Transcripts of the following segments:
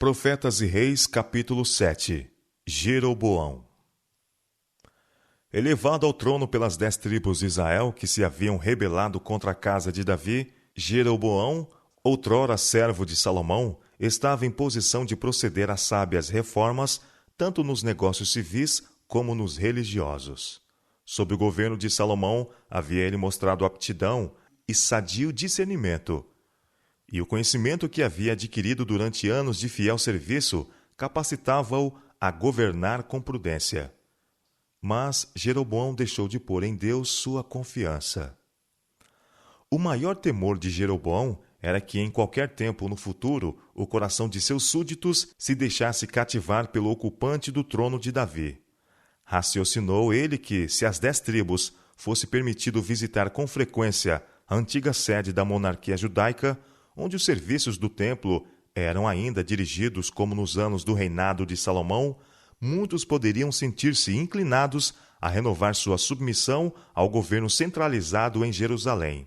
Profetas e Reis, capítulo 7. Jeroboão. Elevado ao trono pelas 10 tribos de Israel que se haviam rebelado contra a casa de Davi, Jeroboão, outrora servo de Salomão, estava em posição de proceder a sábias reformas, tanto nos negócios civis como nos religiosos. Sob o governo de Salomão, havia ele mostrado aptidão e sadio discernimento, e o conhecimento que havia adquirido durante anos de fiel serviço capacitava-o a governar com prudência. Mas Jeroboão deixou de pôr em Deus sua confiança. O maior temor de Jeroboão era que em qualquer tempo no futuro o coração de seus súditos se deixasse cativar pelo ocupante do trono de Davi. Raciocinou ele que, se às 10 tribos fosse permitido visitar com frequência a antiga sede da monarquia judaica, onde os serviços do templo eram ainda dirigidos como nos anos do reinado de Salomão, muitos poderiam sentir-se inclinados a renovar sua submissão ao governo centralizado em Jerusalém.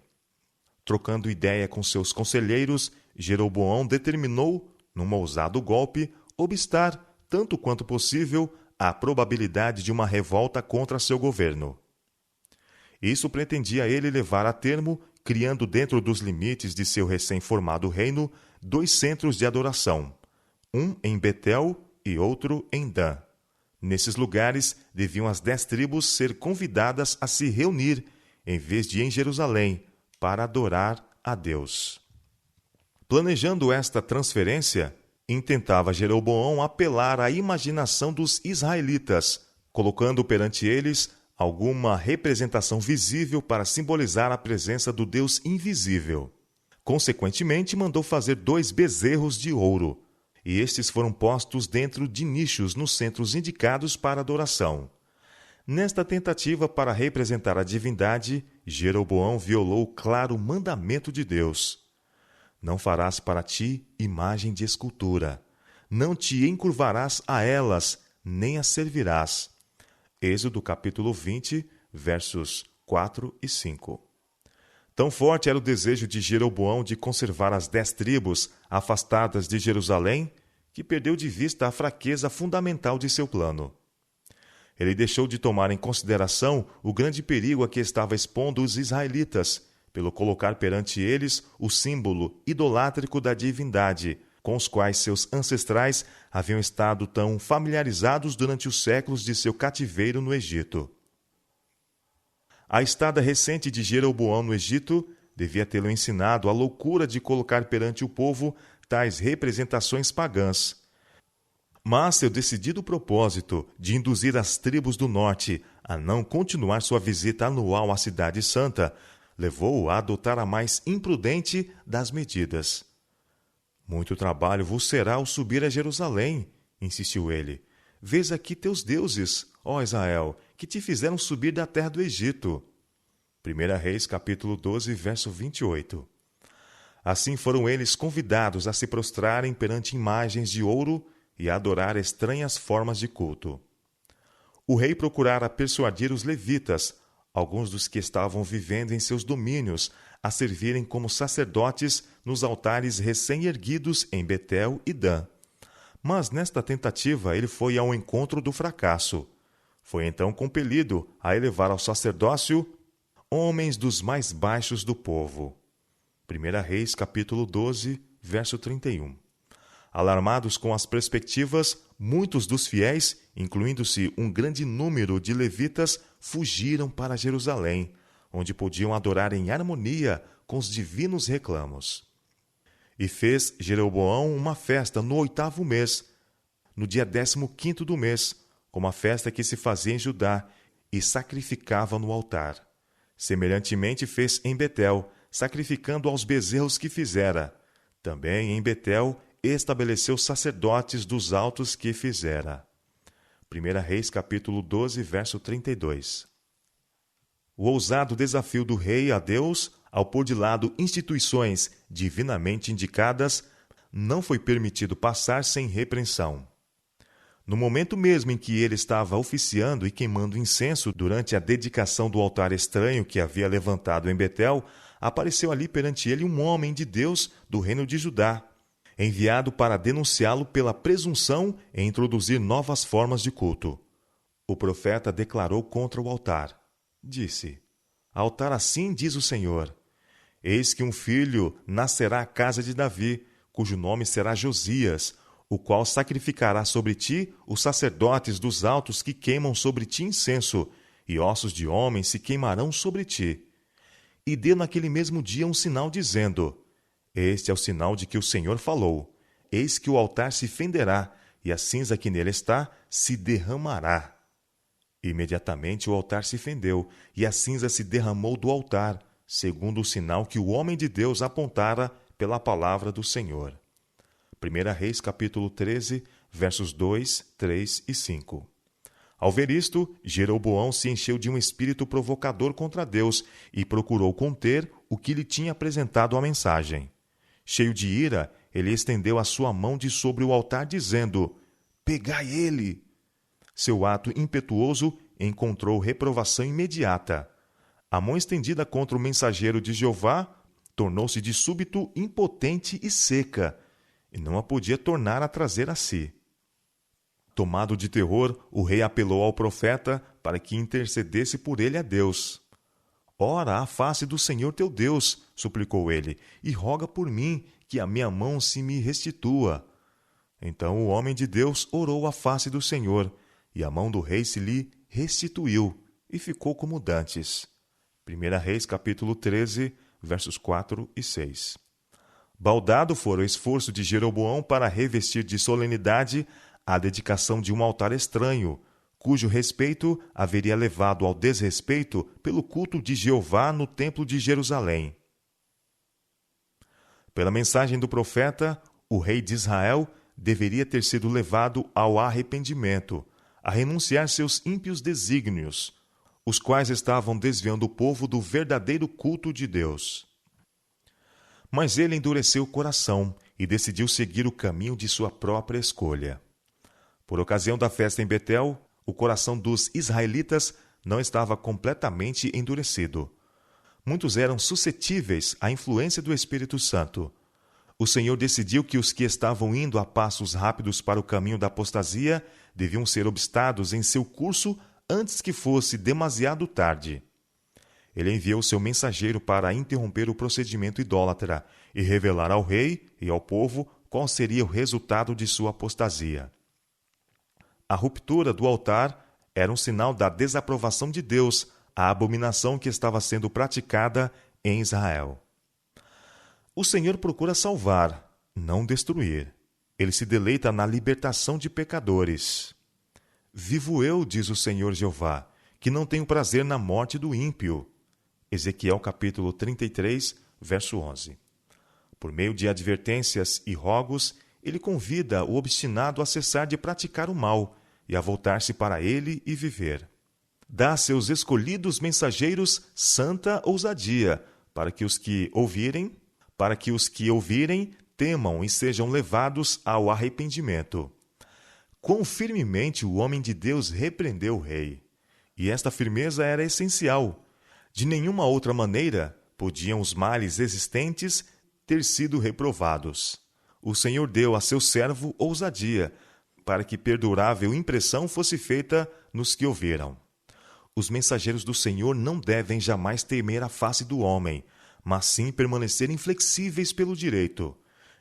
Trocando ideia com seus conselheiros, Jeroboão determinou, num ousado golpe, obstar, tanto quanto possível, a probabilidade de uma revolta contra seu governo. Isso pretendia ele levar a termo, criando dentro dos limites de seu recém-formado reino 2 centros de adoração, um em Betel e outro em Dan. Nesses lugares deviam as 10 tribos ser convidadas a se reunir, em vez de em Jerusalém, para adorar a Deus. Planejando esta transferência, intentava Jeroboão apelar à imaginação dos israelitas, colocando perante eles alguma representação visível para simbolizar a presença do Deus invisível. Consequentemente, mandou fazer 2 bezerros de ouro, e estes foram postos dentro de nichos nos centros indicados para adoração. Nesta tentativa para representar a divindade, Jeroboão violou o claro mandamento de Deus: não farás para ti imagem de escultura, não te encurvarás a elas, nem as servirás. Êxodo capítulo 20, versos 4 e 5. Tão forte era o desejo de Jeroboão de conservar as 10 tribos afastadas de Jerusalém, que perdeu de vista a fraqueza fundamental de seu plano. Ele deixou de tomar em consideração o grande perigo a que estava expondo os israelitas, pelo colocar perante eles o símbolo idolátrico da divindade, com os quais seus ancestrais haviam estado tão familiarizados durante os séculos de seu cativeiro no Egito. A estada recente de Jeroboão no Egito devia tê-lo ensinado a loucura de colocar perante o povo tais representações pagãs. Mas seu decidido propósito de induzir as tribos do norte a não continuar sua visita anual à Cidade Santa levou-o a adotar a mais imprudente das medidas. Muito trabalho vos será ao subir a Jerusalém, insistiu ele. Vês aqui teus deuses, ó Israel, que te fizeram subir da terra do Egito. 1 Reis, capítulo 12, verso 28. Assim foram eles convidados a se prostrarem perante imagens de ouro e a adorar estranhas formas de culto. O rei procurara persuadir os levitas, alguns dos que estavam vivendo em seus domínios, a servirem como sacerdotes nos altares recém-erguidos em Betel e Dan. Mas nesta tentativa ele foi ao encontro do fracasso. Foi então compelido a elevar ao sacerdócio homens dos mais baixos do povo. 1 Reis, capítulo 12, verso 31. Alarmados com as perspectivas, muitos dos fiéis, incluindo-se um grande número de levitas, fugiram para Jerusalém, onde podiam adorar em harmonia com os divinos reclamos. E fez Jeroboão uma festa no 8º mês, no dia 15º do mês, como a festa que se fazia em Judá, e sacrificava no altar. Semelhantemente fez em Betel, sacrificando aos bezerros que fizera. Também em Betel estabeleceu sacerdotes dos altos que fizera. 1 Reis, capítulo 12, verso 32. O ousado desafio do rei a Deus, ao pôr de lado instituições divinamente indicadas, não foi permitido passar sem repreensão. No momento mesmo em que ele estava oficiando e queimando incenso durante a dedicação do altar estranho que havia levantado em Betel, apareceu ali perante ele um homem de Deus do reino de Judá. enviado para denunciá-lo pela presunção em introduzir novas formas de culto. O profeta declarou contra o altar. Disse: Altar assim diz o Senhor: Eis que um filho nascerá à casa de Davi, cujo nome será Josias, o qual sacrificará sobre ti os sacerdotes dos altos que queimam sobre ti incenso, e ossos de homens se queimarão sobre ti. E dê naquele mesmo dia um sinal, dizendo: Este é o sinal de que o Senhor falou. Eis que o altar se fenderá, e a cinza que nele está se derramará. Imediatamente o altar se fendeu, e a cinza se derramou do altar, segundo o sinal que o homem de Deus apontara pela palavra do Senhor. 1 Reis, capítulo 13, versos 2, 3 e 5. Ao ver isto, Jeroboão se encheu de um espírito provocador contra Deus e procurou conter o que lhe tinha apresentado a mensagem. Cheio de ira, ele estendeu a sua mão de sobre o altar, dizendo: Pegai ele! Seu ato impetuoso encontrou reprovação imediata. A mão estendida contra o mensageiro de Jeová tornou-se de súbito impotente e seca, e não a podia tornar a trazer a si. Tomado de terror, o rei apelou ao profeta para que intercedesse por ele a Deus. Ora à face do Senhor teu Deus, suplicou ele, e roga por mim, que a minha mão se me restitua. Então o homem de Deus orou à face do Senhor, e a mão do rei se lhe restituiu, e ficou como dantes. 1 Reis, capítulo 13, versos 4 e 6. Baldado fora o esforço de Jeroboão para revestir de solenidade a dedicação de um altar estranho, cujo respeito haveria levado ao desrespeito pelo culto de Jeová no templo de Jerusalém. Pela mensagem do profeta, o rei de Israel deveria ter sido levado ao arrependimento, a renunciar seus ímpios desígnios, os quais estavam desviando o povo do verdadeiro culto de Deus. Mas ele endureceu o coração e decidiu seguir o caminho de sua própria escolha. Por ocasião da festa em Betel, o coração dos israelitas não estava completamente endurecido. Muitos eram suscetíveis à influência do Espírito Santo. O Senhor decidiu que os que estavam indo a passos rápidos para o caminho da apostasia deviam ser obstados em seu curso antes que fosse demasiado tarde. Ele enviou seu mensageiro para interromper o procedimento idólatra e revelar ao rei e ao povo qual seria o resultado de sua apostasia. A ruptura do altar era um sinal da desaprovação de Deus à abominação que estava sendo praticada em Israel. O Senhor procura salvar, não destruir. Ele se deleita na libertação de pecadores. Vivo eu, diz o Senhor Jeová, que não tenho prazer na morte do ímpio. Ezequiel capítulo 33, verso 11. Por meio de advertências e rogos, ele convida o obstinado a cessar de praticar o mal e a voltar-se para ele e viver. Dá a seus escolhidos mensageiros santa ousadia, para que os que ouvirem temam e sejam levados ao arrependimento. Quão firmemente o homem de Deus repreendeu o rei. E esta firmeza era essencial. De nenhuma outra maneira podiam os males existentes ter sido reprovados. O Senhor deu a seu servo ousadia, para que perdurável impressão fosse feita nos que ouviram. Os mensageiros do Senhor não devem jamais temer a face do homem, mas sim permanecer inflexíveis pelo direito.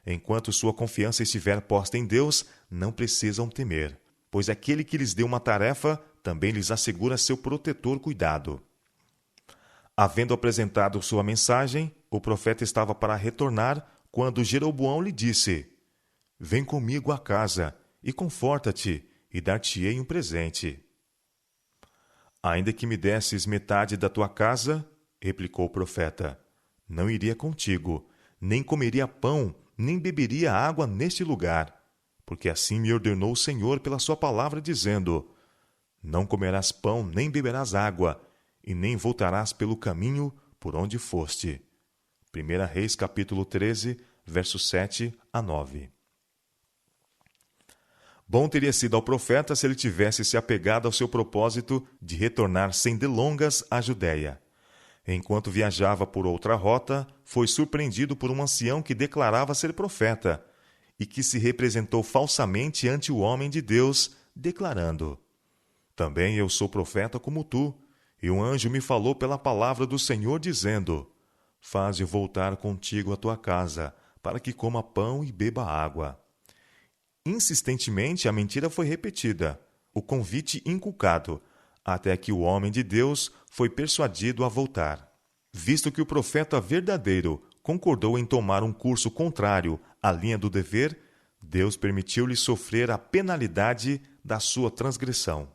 Enquanto sua confiança estiver posta em Deus, não precisam temer, pois aquele que lhes deu uma tarefa também lhes assegura seu protetor cuidado. Havendo apresentado sua mensagem, o profeta estava para retornar, quando Jeroboão lhe disse: Vem comigo à casa, e conforta-te, e dar-te-ei um presente. Ainda que me desses metade da tua casa, replicou o profeta, não iria contigo, nem comeria pão, nem beberia água neste lugar, porque assim me ordenou o Senhor pela sua palavra, dizendo: Não comerás pão, nem beberás água, e nem voltarás pelo caminho por onde foste. 1 Reis, capítulo 13, versos 7 a 9. Bom teria sido ao profeta se ele tivesse se apegado ao seu propósito de retornar sem delongas à Judéia. Enquanto viajava por outra rota, foi surpreendido por um ancião que declarava ser profeta, e que se representou falsamente ante o homem de Deus, declarando: Também eu sou profeta como tu, e um anjo me falou pela palavra do Senhor, dizendo: Faze voltar contigo a tua casa, para que coma pão e beba água. Insistentemente a mentira foi repetida, o convite inculcado, até que o homem de Deus foi persuadido a voltar. Visto que o profeta verdadeiro concordou em tomar um curso contrário à linha do dever, Deus permitiu-lhe sofrer a penalidade da sua transgressão.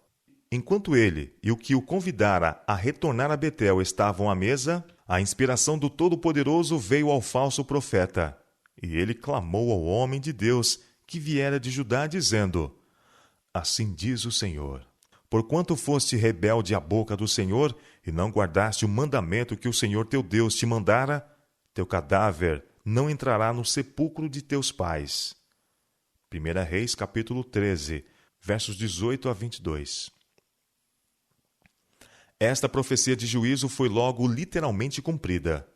Enquanto ele e o que o convidara a retornar a Betel estavam à mesa, a inspiração do Todo-Poderoso veio ao falso profeta, e ele clamou ao homem de Deus que viera de Judá, dizendo: Assim diz o Senhor: Porquanto foste rebelde à boca do Senhor e não guardaste o mandamento que o Senhor teu Deus te mandara, teu cadáver não entrará no sepulcro de teus pais. 1 Reis, capítulo 13, versos 18 a 22. Esta profecia de juízo foi logo literalmente cumprida.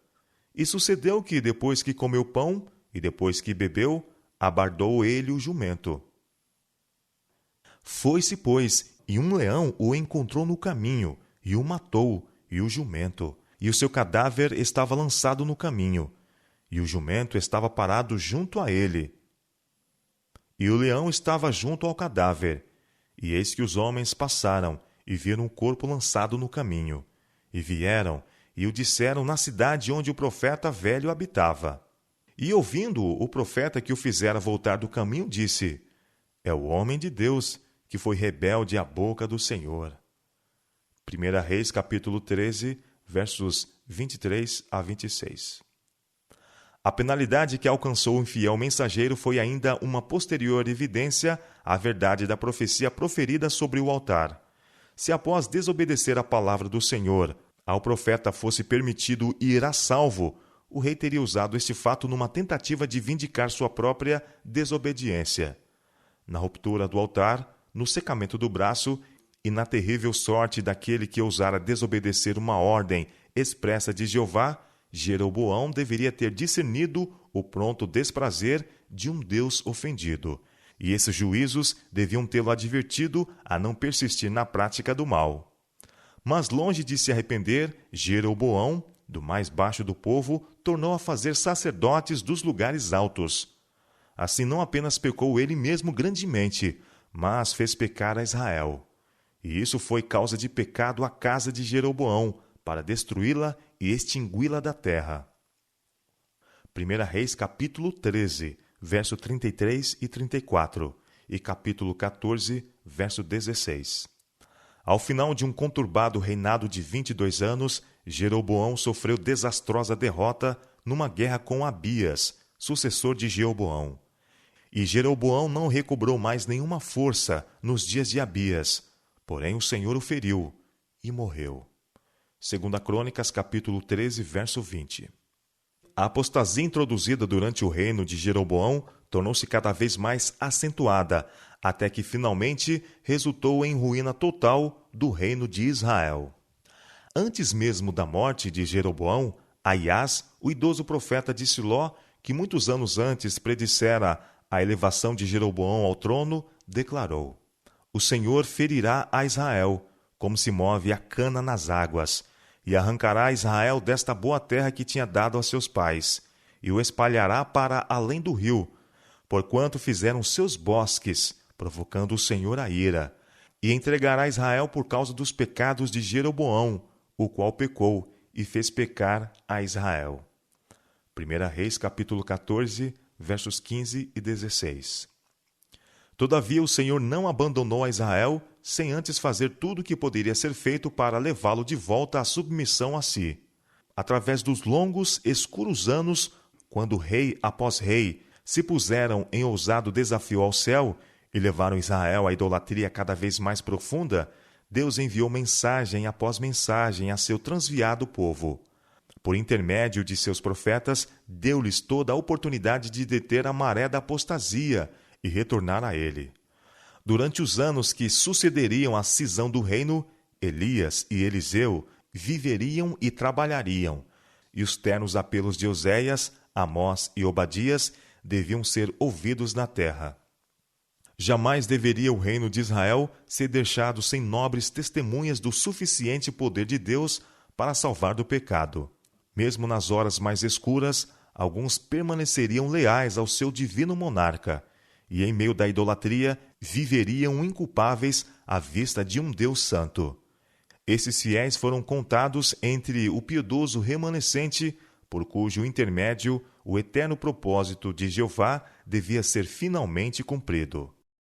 E sucedeu que, depois que comeu pão e depois que bebeu, abardou ele o jumento. Foi-se, pois, e um leão o encontrou no caminho, e o matou, e o jumento, e o seu cadáver estava lançado no caminho, e o jumento estava parado junto a ele. E o leão estava junto ao cadáver, e eis que os homens passaram, e viram o corpo lançado no caminho, e vieram, e o disseram na cidade onde o profeta velho habitava. E ouvindo o profeta que o fizera voltar do caminho, disse: É o homem de Deus, que foi rebelde à boca do Senhor. 1 Reis, capítulo 13, versos 23 a 26. A penalidade que alcançou o infiel mensageiro foi ainda uma posterior evidência à verdade da profecia proferida sobre o altar. Se após desobedecer a palavra do Senhor, ao profeta fosse permitido ir a salvo, o rei teria usado este fato numa tentativa de vindicar sua própria desobediência. Na ruptura do altar, no secamento do braço e na terrível sorte daquele que ousara desobedecer uma ordem expressa de Jeová, Jeroboão deveria ter discernido o pronto desprazer de um Deus ofendido, e esses juízos deviam tê-lo advertido a não persistir na prática do mal. Mas longe de se arrepender, Jeroboão, do mais baixo do povo, tornou a fazer sacerdotes dos lugares altos. Assim não apenas pecou ele mesmo grandemente, mas fez pecar a Israel. E isso foi causa de pecado à casa de Jeroboão, para destruí-la e extingui-la da terra. 1 Reis, capítulo 13, verso 33 e 34, e capítulo 14, verso 16. Ao final de um conturbado reinado de 22 anos, Jeroboão sofreu desastrosa derrota numa guerra com Abias, sucessor de Jeroboão. E Jeroboão não recobrou mais nenhuma força nos dias de Abias, porém o Senhor o feriu e morreu. 2 Crônicas, capítulo 13, verso 20. A apostasia introduzida durante o reino de Jeroboão tornou-se cada vez mais acentuada, até que finalmente resultou em ruína total do reino de Israel. Antes mesmo da morte de Jeroboão, Aiás, o idoso profeta de Siló, que muitos anos antes predissera a elevação de Jeroboão ao trono, declarou: O Senhor ferirá a Israel, como se move a cana nas águas, e arrancará Israel desta boa terra que tinha dado a seus pais, e o espalhará para além do rio, porquanto fizeram seus bosques, provocando o Senhor a ira, e entregará Israel por causa dos pecados de Jeroboão, o qual pecou e fez pecar a Israel. 1 Reis, capítulo 14, versos 15 e 16. Todavia o Senhor não abandonou a Israel sem antes fazer tudo o que poderia ser feito para levá-lo de volta à submissão a si. Através dos longos, escuros anos, quando rei após rei se puseram em ousado desafio ao céu e levaram Israel à idolatria cada vez mais profunda, Deus enviou mensagem após mensagem a seu transviado povo. Por intermédio de seus profetas, deu-lhes toda a oportunidade de deter a maré da apostasia e retornar a ele. Durante os anos que sucederiam à cisão do reino, Elias e Eliseu viveriam e trabalhariam, e os ternos apelos de Oséias, Amós e Obadias deviam ser ouvidos na terra. Jamais deveria o reino de Israel ser deixado sem nobres testemunhas do suficiente poder de Deus para salvar do pecado. Mesmo nas horas mais escuras, alguns permaneceriam leais ao seu divino monarca, e em meio da idolatria viveriam inculpáveis à vista de um Deus santo. Esses fiéis foram contados entre o piedoso remanescente, por cujo intermédio o eterno propósito de Jeová devia ser finalmente cumprido.